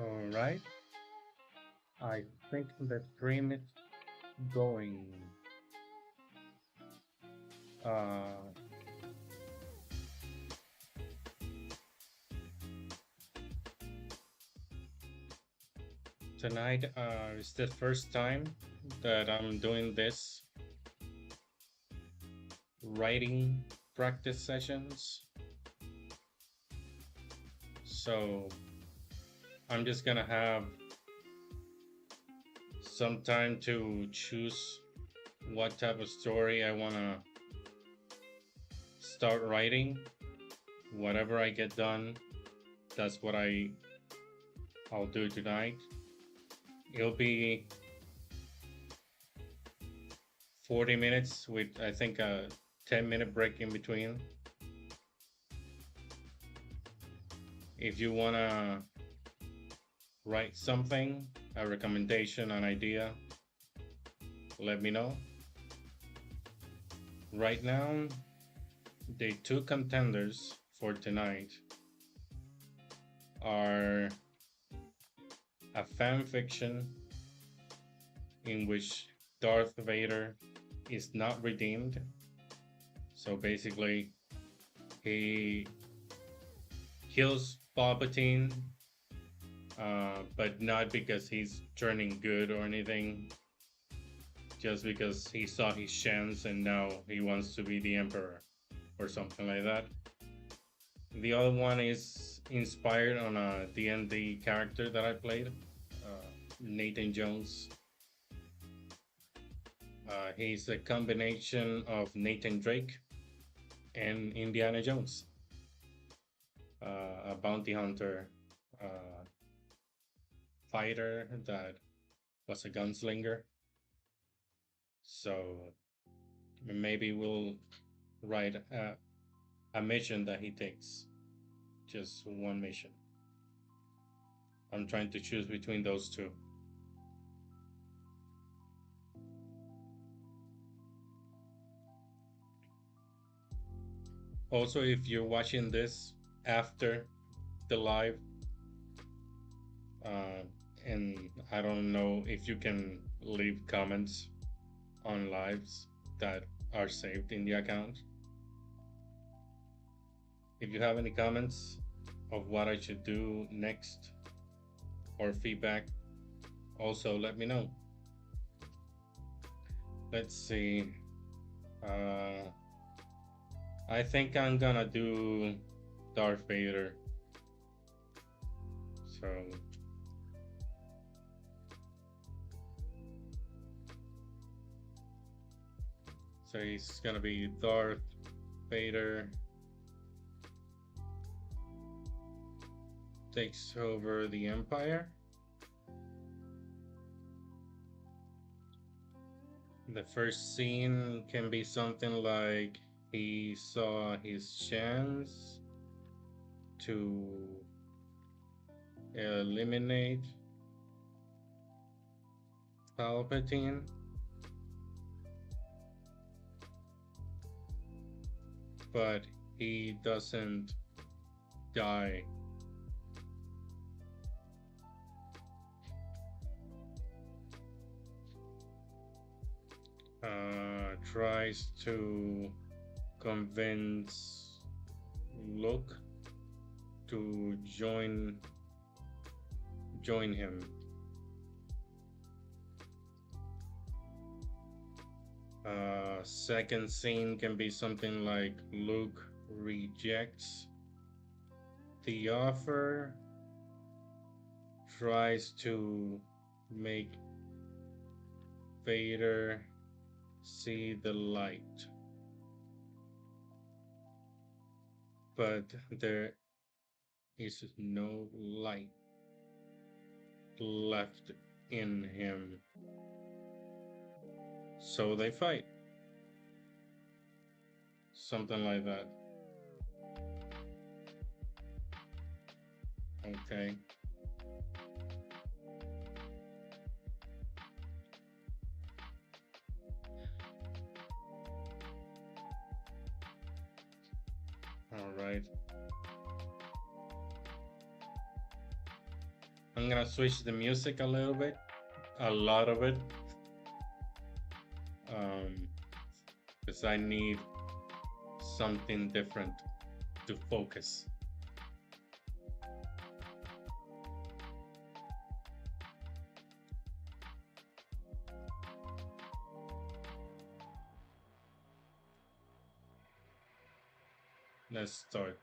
All right. I think the stream is going. Uh, Tonight is the first time that I'm doing this writing practice sessions. So I'm just gonna have some time to choose what type of story I wanna start writing. Whatever I get done, that's what I'll do tonight. It'll be 40 minutes with I think a 10-minute break in between. If you wanna write something, a recommendation, an idea, let me know. Right now, the two contenders for tonight are a fan fiction in which Darth Vader is not redeemed. So basically, he kills Palpatine, but not because he's turning good or anything, just because he saw his chance and now he wants to be the Emperor or something like that. The other one is inspired on a D&D character that I played, Nathan Jones. He's a combination of Nathan Drake and Indiana Jones, a bounty hunter, uh, fighter that was a gunslinger. So maybe we'll write a mission that he takes, just one mission. I'm trying to choose between those two. Also, if you're watching this after the live, uh, and I don't know if you can leave comments on lives that are saved in the account. If you have any comments of what I should do next or feedback, also let me know. Let's see. I think I'm gonna do Darth Vader. So he's gonna be Darth Vader takes over the Empire. The first scene can be something like he saw his chance to eliminate Palpatine, but he doesn't die. Tries to convince Luke to join him. Second scene can be something like Luke rejects the offer, tries to make Vader see the light, but there is no light left in him. So they fight. Something like that. Okay. All right. I'm gonna switch the music a little bit, a lot of it, because I need something different to focus. Let's start.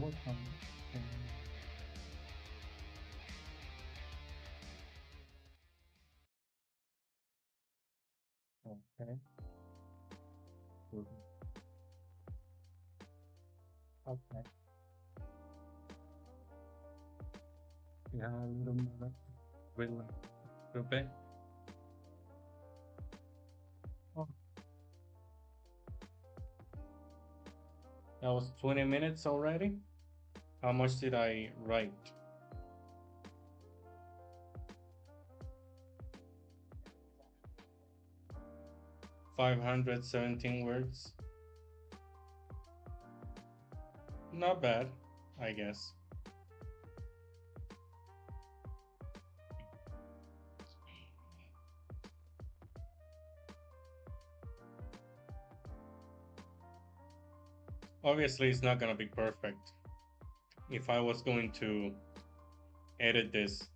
welcome. Okay. Good. Okay. Yeah, a little more. Really. Rupe? Oh, That was 20 minutes already? How much did I write? 517 words. Not bad, I guess. Obviously, it's not gonna be perfect. If I was going to edit this,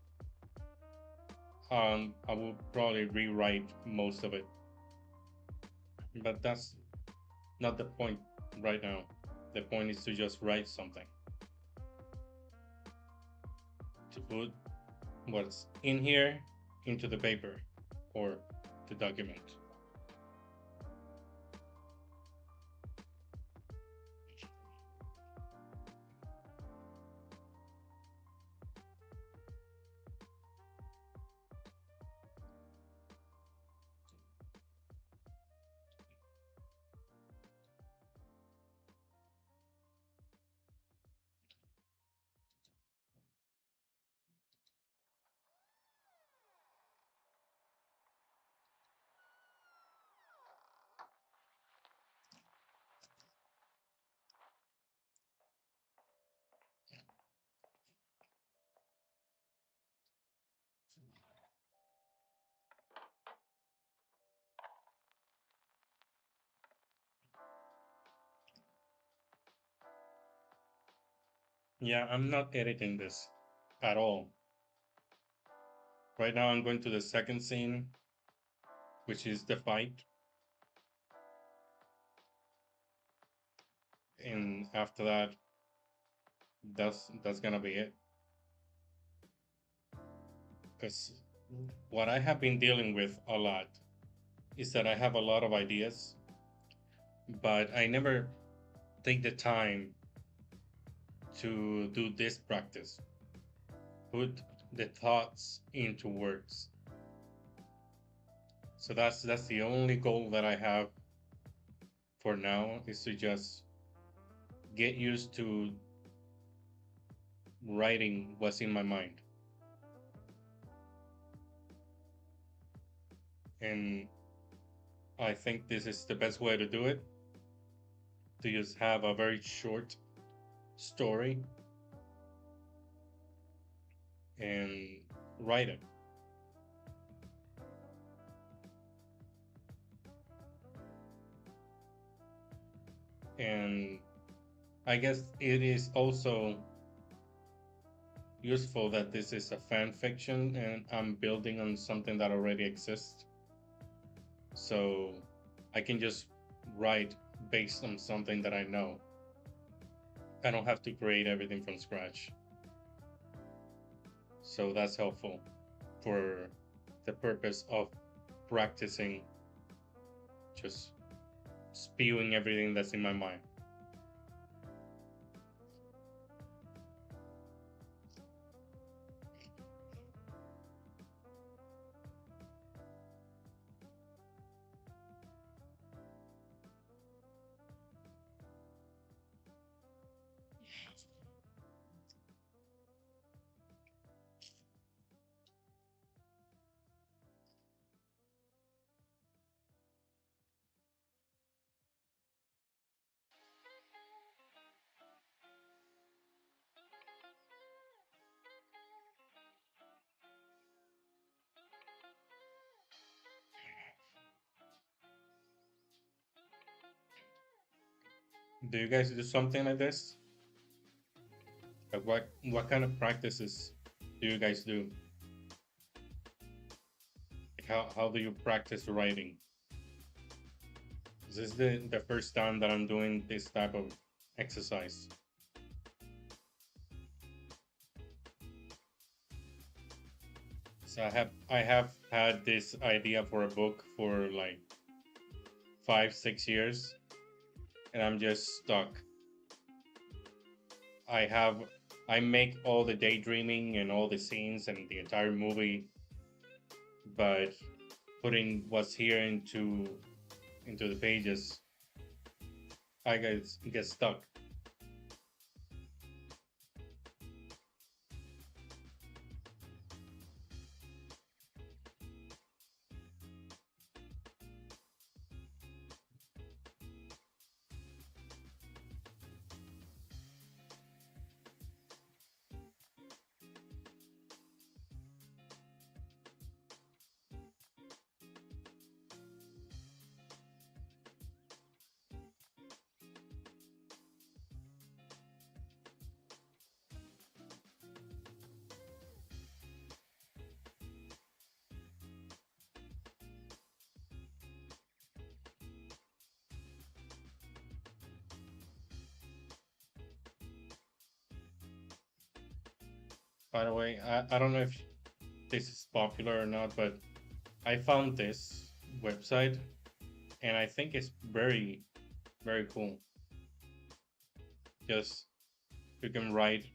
I would probably rewrite most of it. But that's not the point right now. The point is to just write something, to put what's in here into the paper or the document. Yeah, I'm not editing this at all. Right now, I'm going to the second scene, which is the fight. And after that, that's gonna be it. Because what I have been dealing with a lot is that I have a lot of ideas, but I never take the time to do this practice, put the thoughts into words. So that's the only goal that I have for now, is to just get used to writing what's in my mind. And I think this is the best way to do it, to just have a very short story and write it. And I guess it is also useful that this is a fan fiction and I'm building on something that already exists. So I can just write based on something that I know. I don't have to create everything from scratch. So that's helpful for the purpose of practicing just spewing everything that's in my mind. Do you guys do something like this? Like what kind of practices do you guys do? Like how do you practice writing? This is the first time that I'm doing this type of exercise. I have had this idea for a book for like 5 6 years, and I'm just stuck. I have I make all the daydreaming and all the scenes and the entire movie, but putting what's here into the pages, I get stuck. By the way, I don't know if this is popular or not, but I found this website and I think it's very, very cool. Just you can write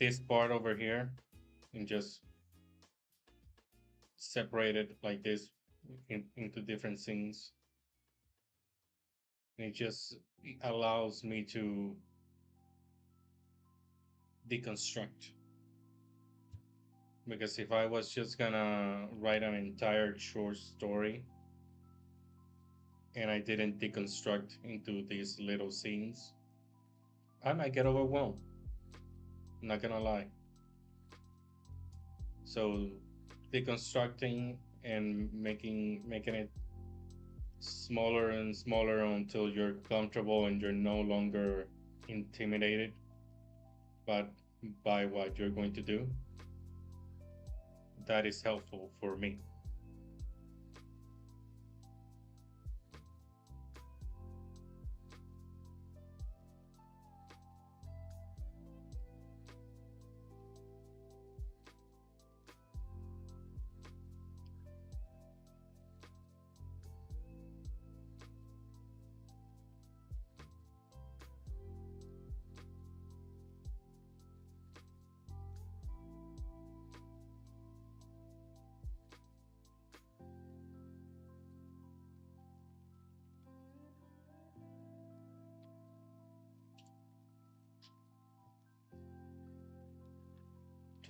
this part over here and just separate it like this into different scenes. And it just allows me to deconstruct. Because if I was just gonna write an entire short story and I didn't deconstruct into these little scenes, I might get overwhelmed. I'm not gonna lie. So deconstructing and making it smaller and smaller until you're comfortable and you're no longer intimidated but by what you're going to do, that is helpful for me.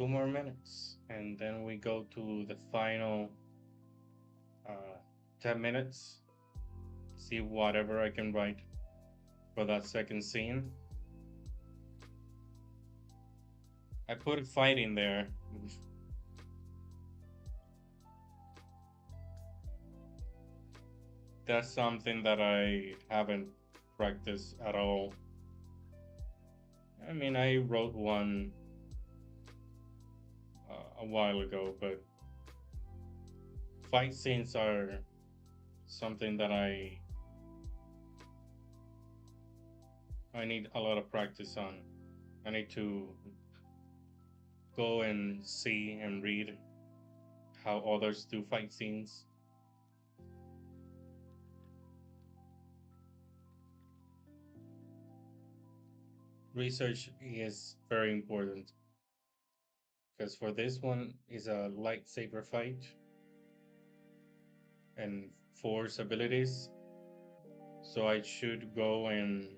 2 more minutes and then we go to the final uh, 10 minutes, see whatever I can write for that second scene. I put a fight in there. That's something that I haven't practiced at all. I mean, I wrote one a while ago, but fight scenes are something that I need a lot of practice on. I need to go and see and read how others do fight scenes. Research is very important because for this one is a lightsaber fight and force abilities. So I should go and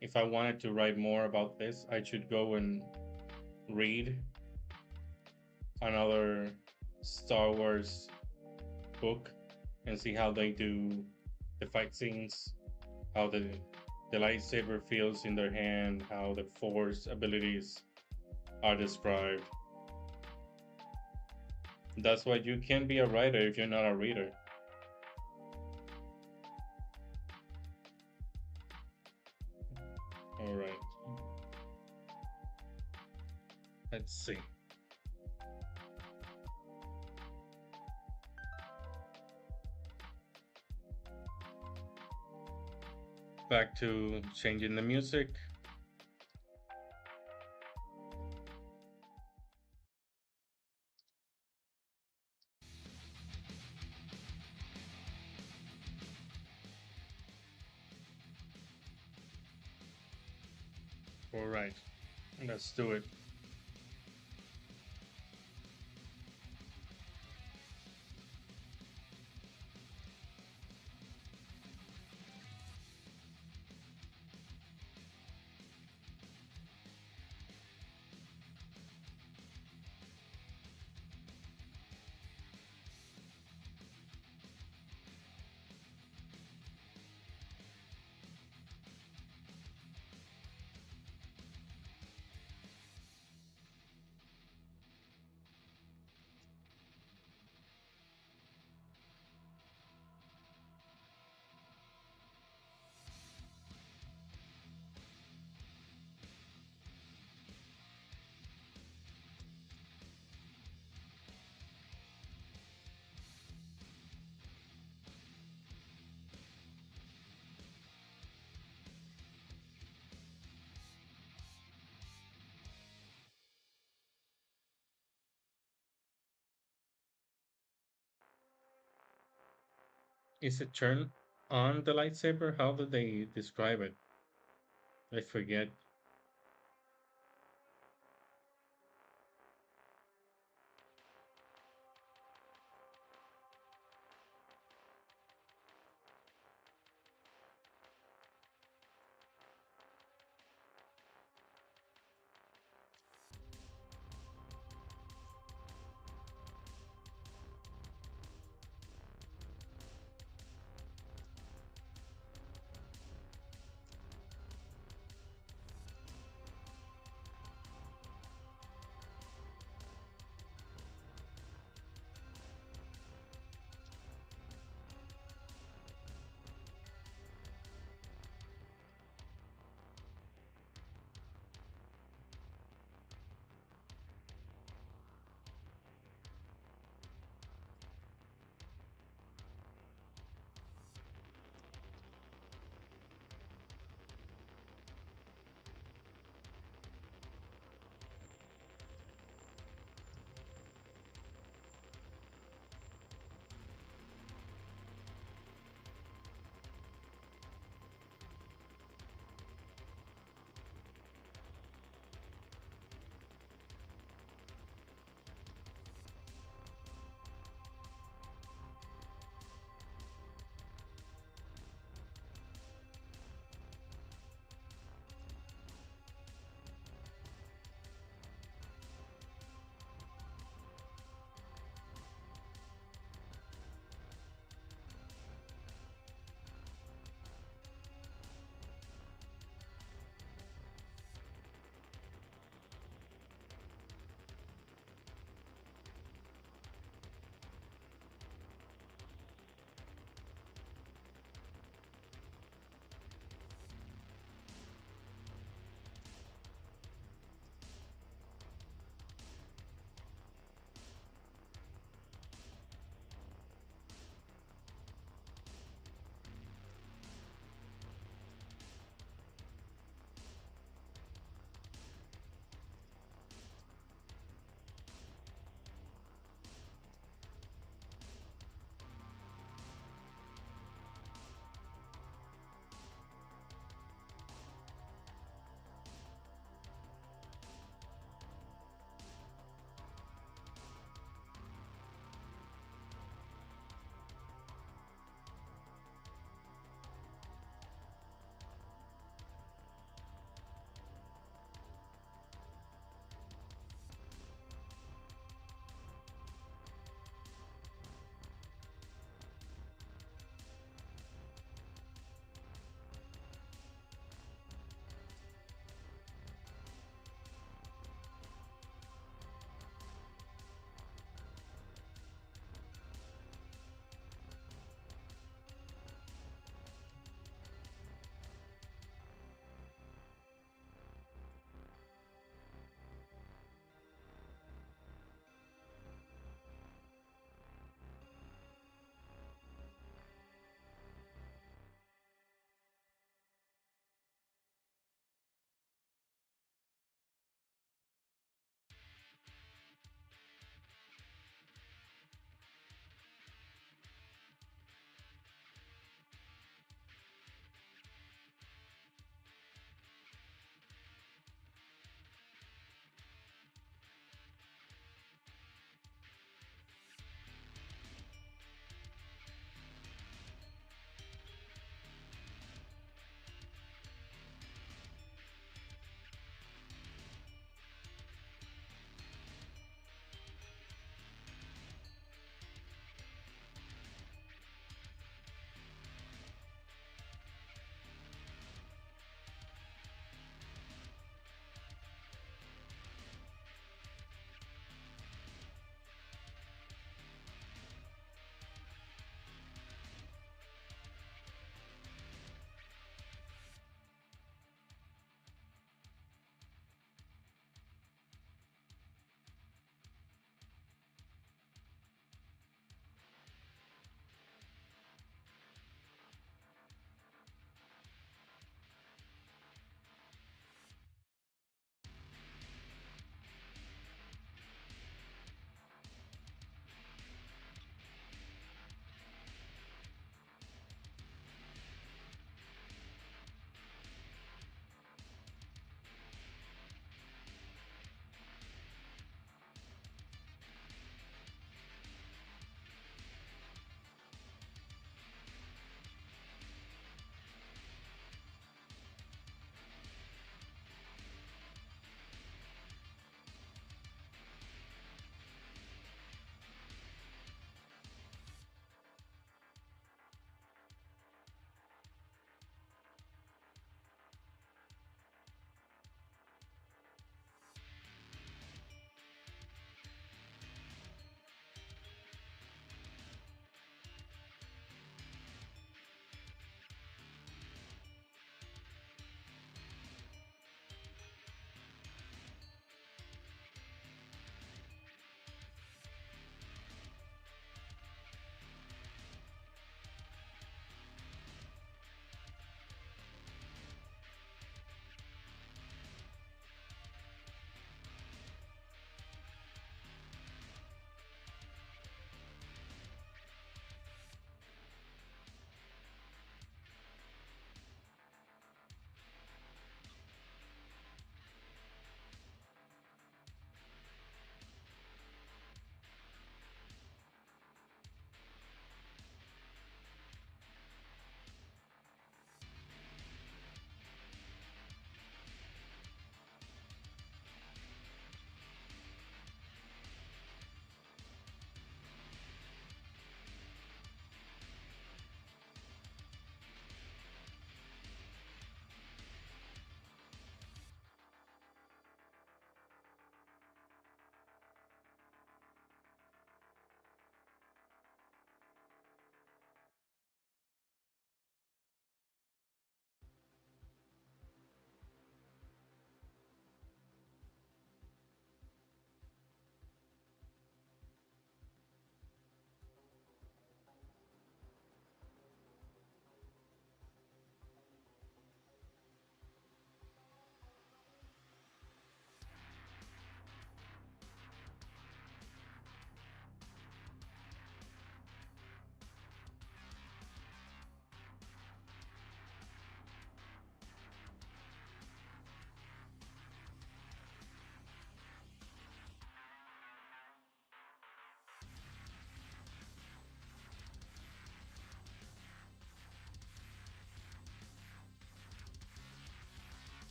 if I wanted to write more about this, I should go and read another Star Wars book and see how they do the fight scenes, how the lightsaber feels in their hand, how the force abilities are described. That's why you can't be a writer if you're not a reader. All right. Let's see. Back to changing the music. All right, let's do it. Is it turn on the lightsaber? How do they describe it? I forget.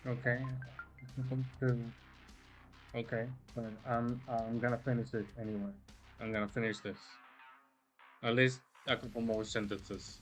Okay. Okay, but I'm gonna finish it anyway. I'm gonna finish this. At least a couple more sentences.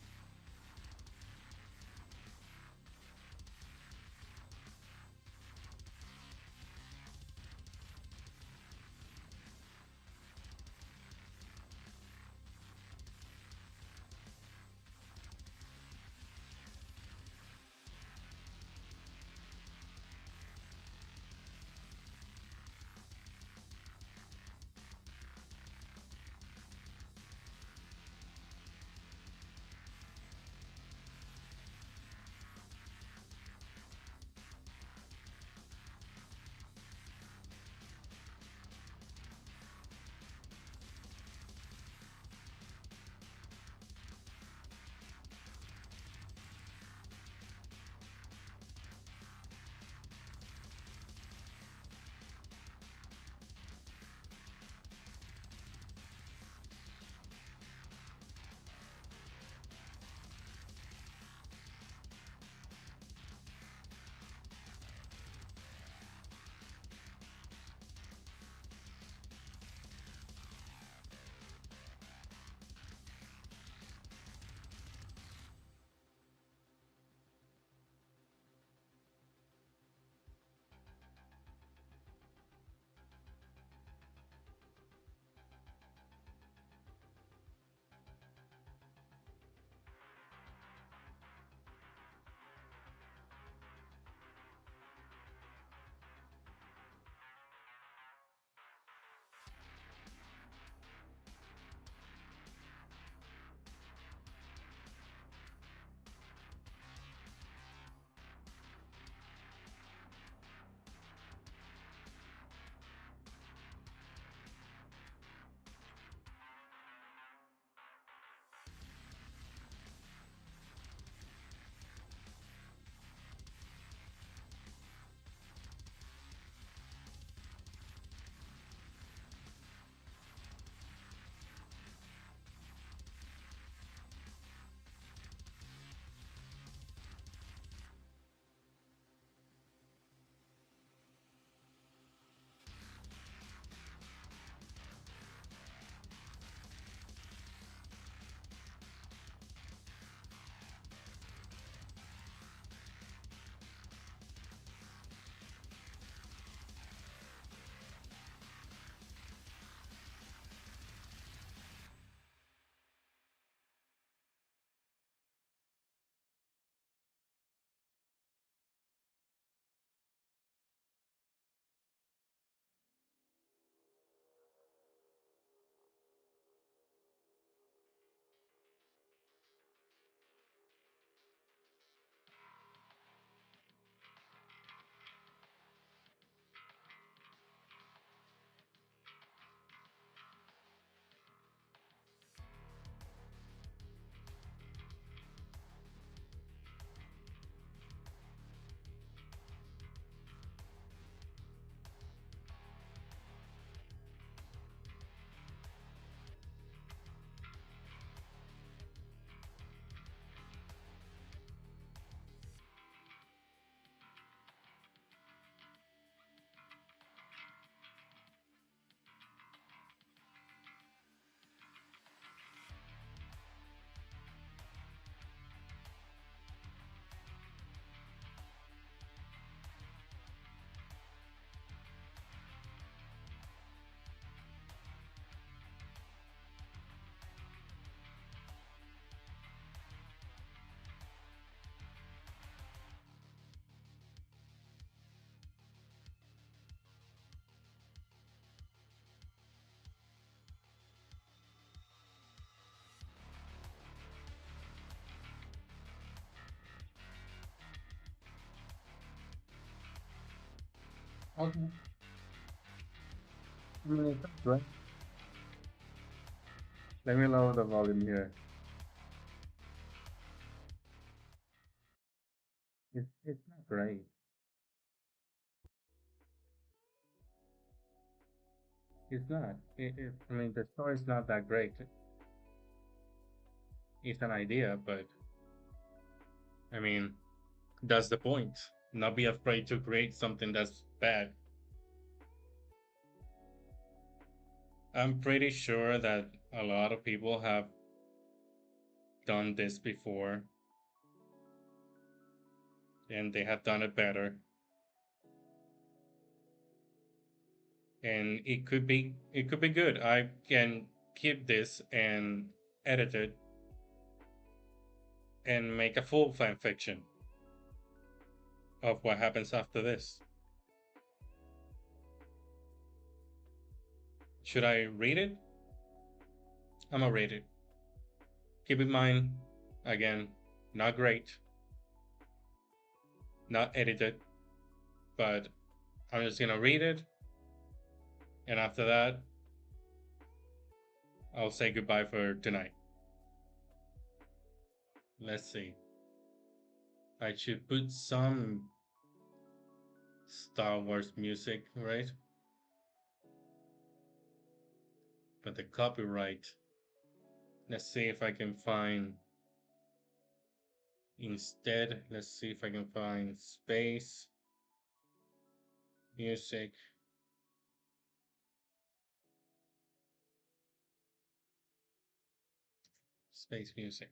Okay. I mean, it's not great. Let me lower the volume here. It's not great. It's not. I mean, the story's not that great. It's an idea, but I mean, that's the point. Not be afraid to create something that's bad. I'm pretty sure that a lot of people have done this before and they have done it better. And it could be good. I can keep this and edit it and make a full fan fiction of what happens after this. Should I read it? I'm gonna read it. Keep in mind, again, not great, not edited, but I'm just gonna read it, and after that, I'll say goodbye for tonight. Let's see. I should put some Star Wars music, right? But the copyright. Let's see if I can find instead. Let's see if I can find space music. Space music.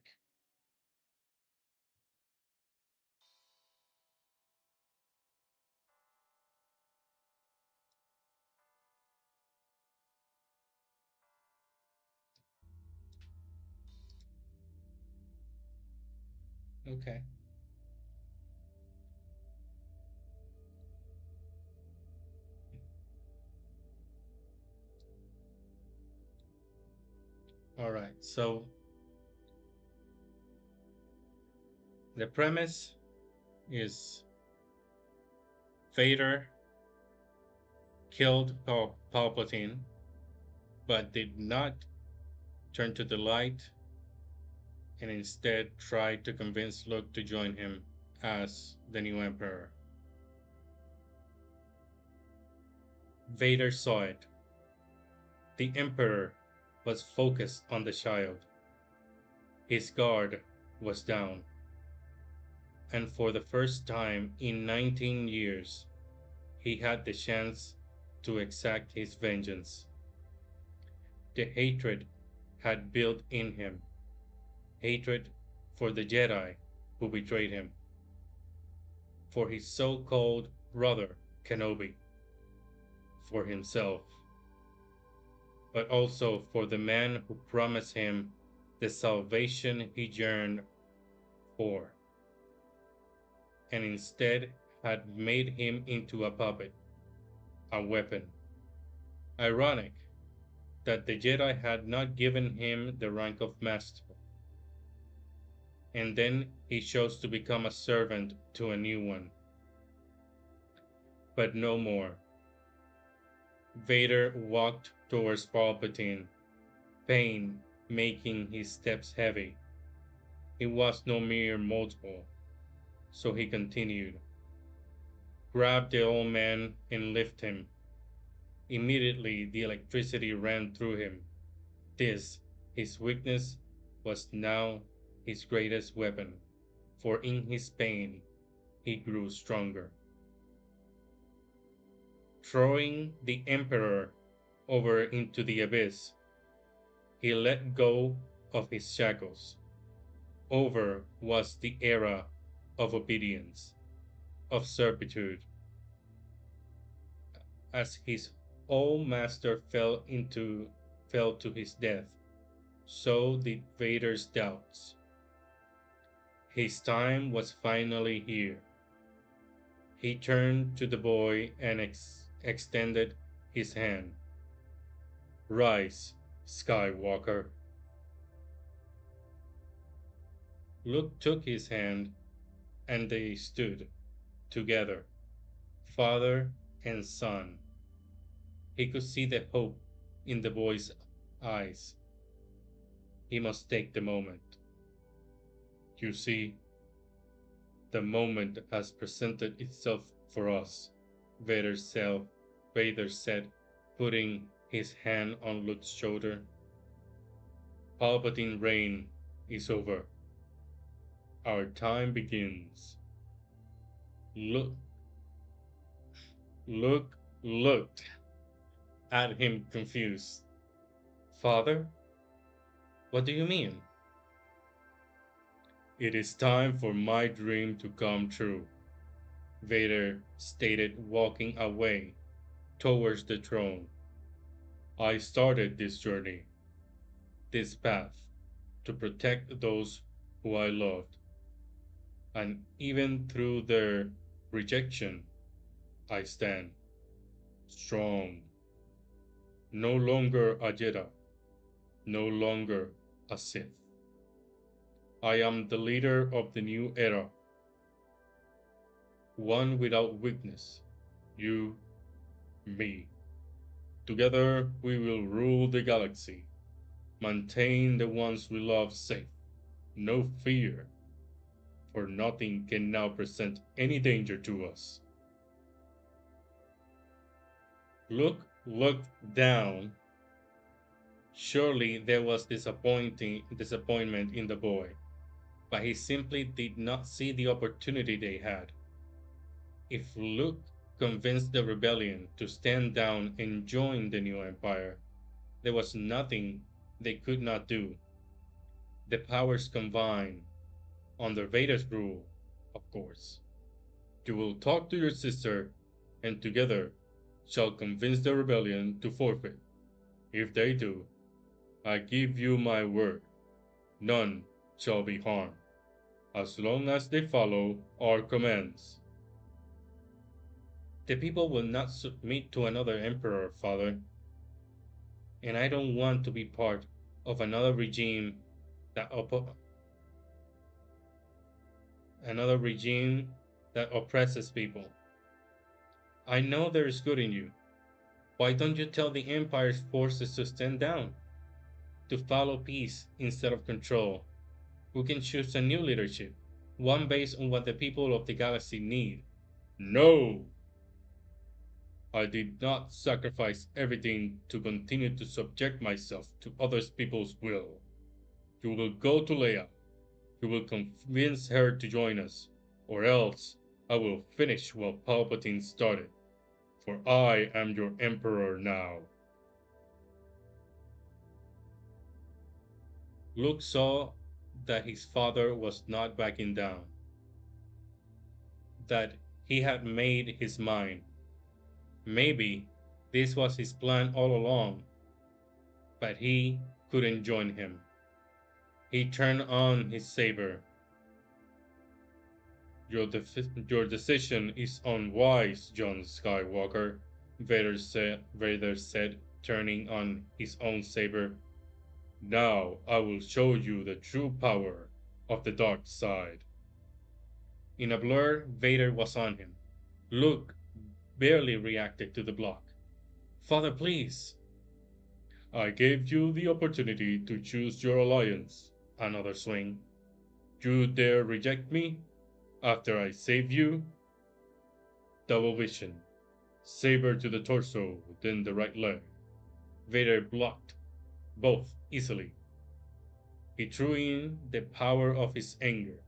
Okay. All right. So the premise is Vader killed Palpatine, but did not turn to the light and instead tried to convince Luke to join him as the new Emperor. Vader saw it. The Emperor was focused on the child. His guard was down. And for the first time in 19 years, he had the chance to exact his vengeance. The hatred had built in him, hatred for the Jedi who betrayed him, for his so called brother Kenobi, for himself, but also for the man who promised him the salvation he yearned for, and instead had made him into a puppet, a weapon. Ironic that the Jedi had not given him the rank of master, and then he chose to become a servant to a new one. But no more. Vader walked towards Palpatine, pain making his steps heavy. He was no mere mortal, so he continued. Grab the old man and lift him. Immediately the electricity ran through him. This, his weakness, was now his greatest weapon, for in his pain he grew stronger. Throwing the Emperor over into the abyss, he let go of his shackles. Over was the era of obedience, of servitude. As his old master fell to his death, so did Vader's doubts. His time was finally here. He turned to the boy and extended his hand. Rise, Skywalker. Luke took his hand, and they stood together, father and son. He could see the hope in the boy's eyes. He must take the moment. You see, the moment has presented itself for us, Vader said, putting his hand on Luke's shoulder. Palpatine reign is over. Our time begins. Look, looked at him confused. Father, what do you mean? It is time for my dream to come true, Vader stated, walking away towards the throne. I started this journey, this path, to protect those who I loved, and even through their rejection, I stand strong, no longer a Jedi, no longer a Sith. I am the leader of the new era, one without weakness. You, me. Together we will rule the galaxy, maintain the ones we love safe. No fear, for nothing can now present any danger to us. Luke looked down. Surely there was disappointment in the boy, but he simply did not see the opportunity they had. If Luke convinced the rebellion to stand down and join the new empire, there was nothing they could not do. The powers combined, under Vader's rule, of course. You will talk to your sister, and together shall convince the rebellion to forfeit. If they do, I give you my word, none shall be harmed, as long as they follow our commands. The people will not submit to another emperor, father, and I don't want to be part of that oppo- another regime that oppresses people. I know there is good in you. Why don't you tell the Empire's forces to stand down, to follow peace instead of control? We can choose a new leadership, one based on what the people of the galaxy need. No! I did not sacrifice everything to continue to subject myself to other people's will. You will go to Leia. You will convince her to join us, or else I will finish what Palpatine started. For I am your Emperor now. Luke saw that his father was not backing down, that he had made his mind. Maybe this was his plan all along, but he couldn't join him. He turned on his saber. Your decision is unwise, John Skywalker, Vader said, turning on his own saber. Now I will show you the true power of the dark side. In a blur, Vader was on him. Luke barely reacted to the block. Father, please. I gave you the opportunity to choose your alliance. Another swing. You dare reject me after I saved you? Double vision. Saber to the torso, then the right leg. Vader blocked both easily. He threw in the power of his anger.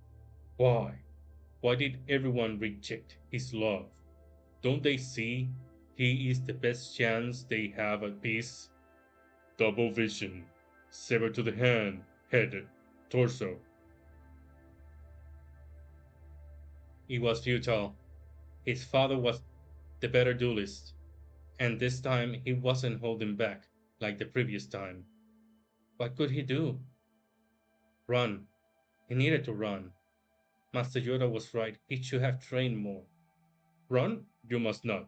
Why? Why did everyone reject his love? Don't they see he is the best chance they have at peace? Double vision. Saber to the hand, head, torso. It was futile. His father was the better duelist, and this time he wasn't holding back like the previous time. What could he do? Run. He needed to run. Master Yoda was right. He should have trained more. Run? You must not.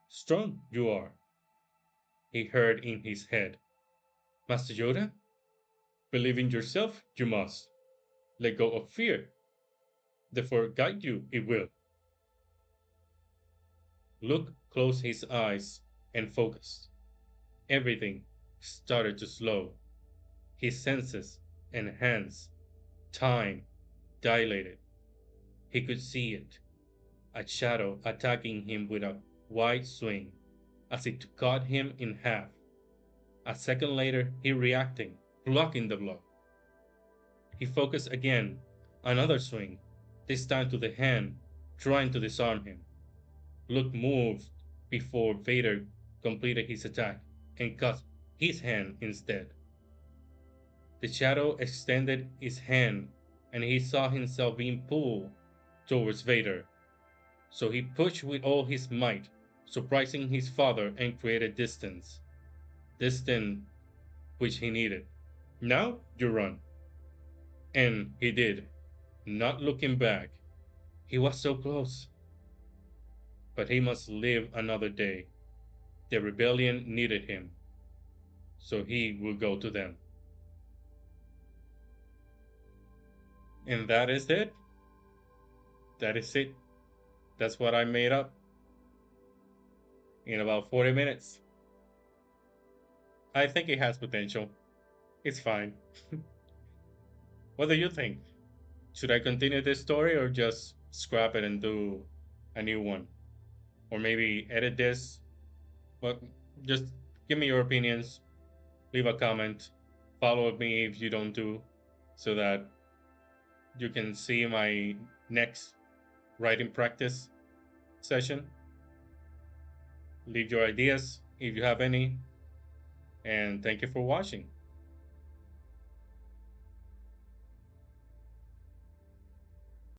Strong you are, he heard in his head. Master Yoda? Believe in yourself, you must. Let go of fear. Therefore guide you, it will. Luke closed his eyes and focused. Everything started to slow. His senses enhanced. Time dilated. He could see it. A shadow attacking him with a wide swing, as it cut him in half. A second later, he reacting, blocking the blow. He focused again. Another swing, this time to the hand. trying to disarm him. Luke moved before Vader completed his attack and cut his hand instead. The shadow extended his hand and he saw himself being pulled towards Vader. So he pushed with all his might, surprising his father and created distance. Distance which he needed. Now you run. And he did, not looking back. He was so close. But he must live another day. The rebellion needed him. So he will go to them. And that is it. That is it. That's what I made up in about 40 minutes. I think it has potential. It's fine. What do you think? Should I continue this story or just scrap it and do a new one? Or maybe edit this? But just give me your opinions. Leave a comment. Follow me if you don't do, so that you can see my next writing practice session. Leave your ideas if you have any. And thank you for watching.